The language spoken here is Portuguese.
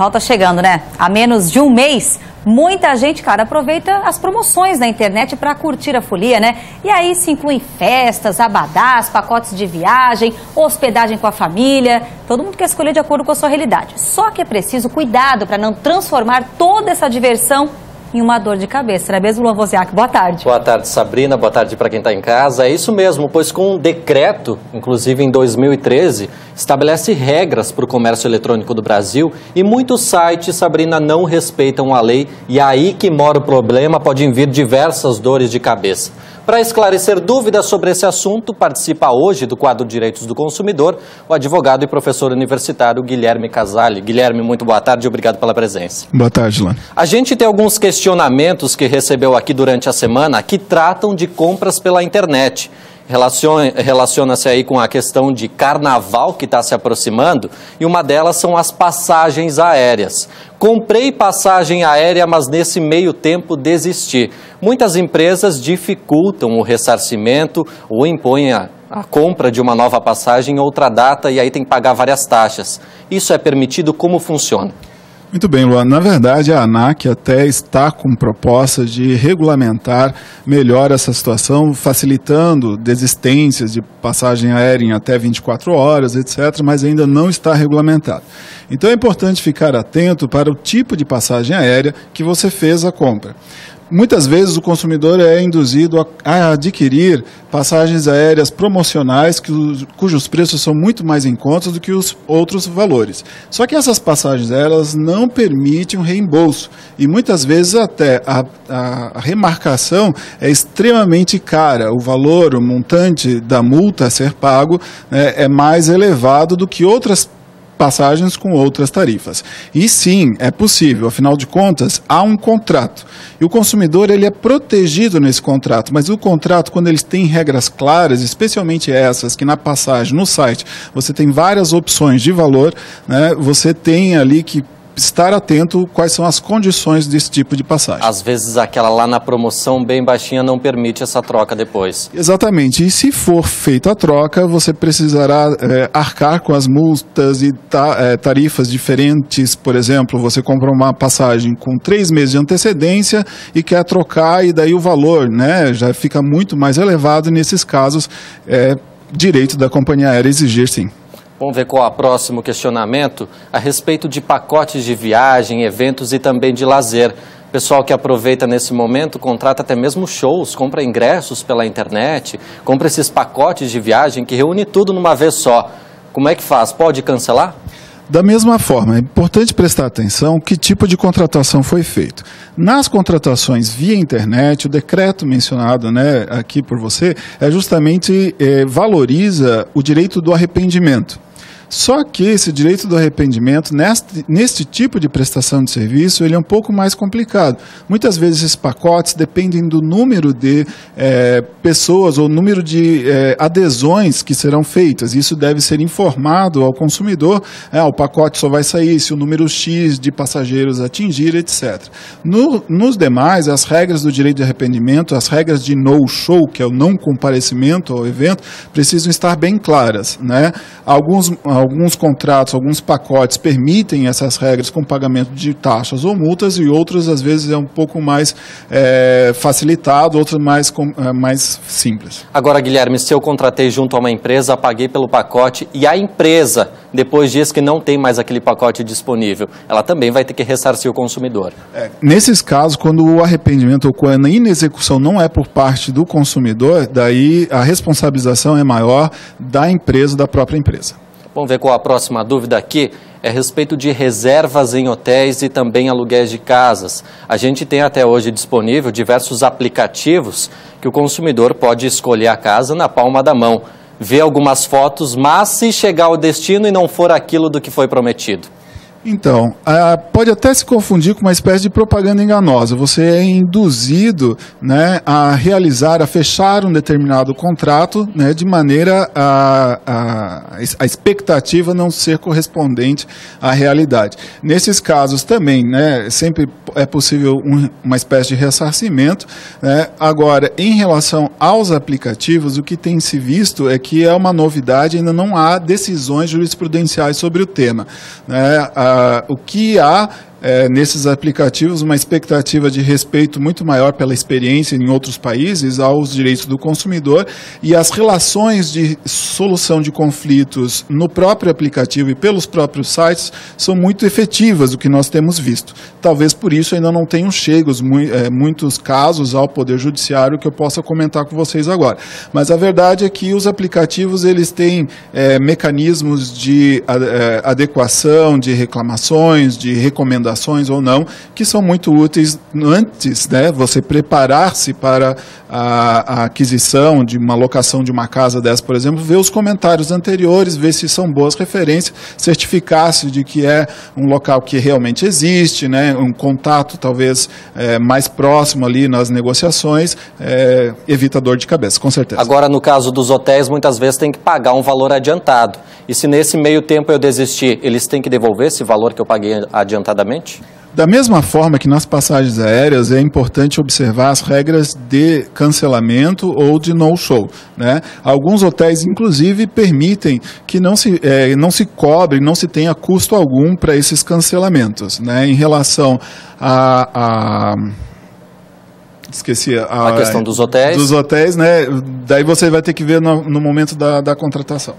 carnaval tá chegando, né? Há menos de um mês, muita gente, cara, aproveita as promoções na internet para curtir a folia, né? E aí se incluem festas, abadás, pacotes de viagem, hospedagem com a família. Todo mundo quer escolher de acordo com a sua realidade. Só que é preciso cuidado para não transformar toda essa diversão em uma dor de cabeça, não é mesmo, Luan Wozniak? Boa tarde. Boa tarde, Sabrina. Boa tarde para quem está em casa. É isso mesmo, pois com um decreto, inclusive em 2013, estabelece regras para o comércio eletrônico do Brasil e muitos sites, Sabrina, não respeitam a lei e é aí que mora o problema, podem vir diversas dores de cabeça. Para esclarecer dúvidas sobre esse assunto, participa hoje do quadro Direitos do Consumidor o advogado e professor universitário Guilherme Casale. Guilherme, muito boa tarde e obrigado pela presença. Boa tarde, Luan. A gente tem alguns questionamentos que recebeu aqui durante a semana que tratam de compras pela internet. Relaciona-se aí com a questão de carnaval que está se aproximando e uma delas são as passagens aéreas. Comprei passagem aérea, mas nesse meio tempo desisti. Muitas empresas dificultam o ressarcimento ou impõem a compra de uma nova passagem em outra data e aí tem que pagar várias taxas. Isso é permitido? Como funciona? Muito bem, Luan. Na verdade, a ANAC até está com proposta de regulamentar melhor essa situação, facilitando desistências de passagem aérea em até 24 horas, etc., mas ainda não está regulamentado. Então é importante ficar atento para o tipo de passagem aérea que você fez a compra. Muitas vezes o consumidor é induzido a adquirir passagens aéreas promocionais cujos preços são muito mais em conta do que os outros valores. Só que essas passagens aéreas não permitem um reembolso e muitas vezes até a remarcação é extremamente cara. O valor, o montante da multa a ser pago é mais elevado do que outras passagens com outras tarifas. E sim, é possível, afinal de contas, há um contrato. E o consumidor ele é protegido nesse contrato, mas o contrato, quando eles têm regras claras, especialmente essas, que na passagem, no site, você tem várias opções de valor, né, você tem ali que estar atento quais são as condições desse tipo de passagem. Às vezes aquela lá na promoção bem baixinha não permite essa troca depois. Exatamente, e se for feita a troca, você precisará arcar com as multas e tarifas diferentes. Por exemplo, você compra uma passagem com 3 meses de antecedência e quer trocar e daí o valor, né, já fica muito mais elevado. Nesses casos, é direito da companhia aérea exigir sim. Vamos ver qual é o próximo questionamento a respeito de pacotes de viagem, eventos e também de lazer. Pessoal que aproveita nesse momento, contrata até mesmo shows, compra ingressos pela internet, compra esses pacotes de viagem que reúne tudo numa vez só. Como é que faz? Pode cancelar? Da mesma forma, é importante prestar atenção que tipo de contratação foi feito. Nas contratações via internet, o decreto mencionado, né, aqui por você, justamente valoriza o direito do arrependimento. Só que esse direito do arrependimento, neste tipo de prestação de serviço, ele é um pouco mais complicado. Muitas vezes esses pacotes dependem do número de pessoas ou número de adesões que serão feitas. Isso deve ser informado ao consumidor. O pacote só vai sair se o número X de passageiros atingir, etc. Nos demais, as regras do direito de arrependimento, as regras de no-show, que é o não comparecimento ao evento, precisam estar bem claras, né? Alguns contratos, alguns pacotes permitem essas regras com pagamento de taxas ou multas e outros, às vezes, é um pouco mais facilitado, outros mais simples. Agora, Guilherme, se eu contratei junto a uma empresa, paguei pelo pacote e a empresa depois diz que não tem mais aquele pacote disponível, ela também vai ter que ressarcir o consumidor. Nesses casos, quando o arrependimento ou quando a inexecução não é por parte do consumidor, daí a responsabilização é maior da empresa, da própria empresa. Vamos ver qual a próxima dúvida aqui. É a respeito de reservas em hotéis e também aluguéis de casas. A gente tem até hoje disponível diversos aplicativos que o consumidor pode escolher a casa na palma da mão. Ver algumas fotos, mas se chegar ao destino e não for aquilo do que foi prometido. Então, pode até se confundir com uma espécie de propaganda enganosa. Você é induzido, né, a fechar um determinado contrato, né, de maneira a expectativa não ser correspondente à realidade. Nesses casos também, né, sempre é possível uma espécie de ressarcimento, né. Agora, em relação aos aplicativos, o que tem se visto é que é uma novidade, ainda não há decisões jurisprudenciais sobre o tema, né. o que há nesses aplicativos uma expectativa de respeito muito maior pela experiência em outros países aos direitos do consumidor, e as relações de solução de conflitos no próprio aplicativo e pelos próprios sites são muito efetivas, o que nós temos visto. Talvez por isso ainda não tenham chegado muitos casos ao Poder Judiciário que eu possa comentar com vocês agora. Mas a verdade é que os aplicativos eles têm mecanismos de adequação, de reclamações, de recomendações ou não, que são muito úteis antes, né, você preparar-se para a aquisição de uma locação de uma casa dessa, por exemplo, ver os comentários anteriores, ver se são boas referências, certificar-se de que é um local que realmente existe, né, um contato talvez mais próximo ali nas negociações, evita dor de cabeça, com certeza. Agora, no caso dos hotéis, muitas vezes tem que pagar um valor adiantado. E se nesse meio tempo eu desistir, eles têm que devolver esse valor que eu paguei adiantadamente? Da mesma forma que nas passagens aéreas é importante observar as regras de cancelamento ou de no-show, né? Alguns hotéis, inclusive, permitem que não se cobre, não se tenha custo algum para esses cancelamentos, né? Em relação esqueci a questão dos hotéis. Dos hotéis, né? Daí você vai ter que ver no momento da contratação.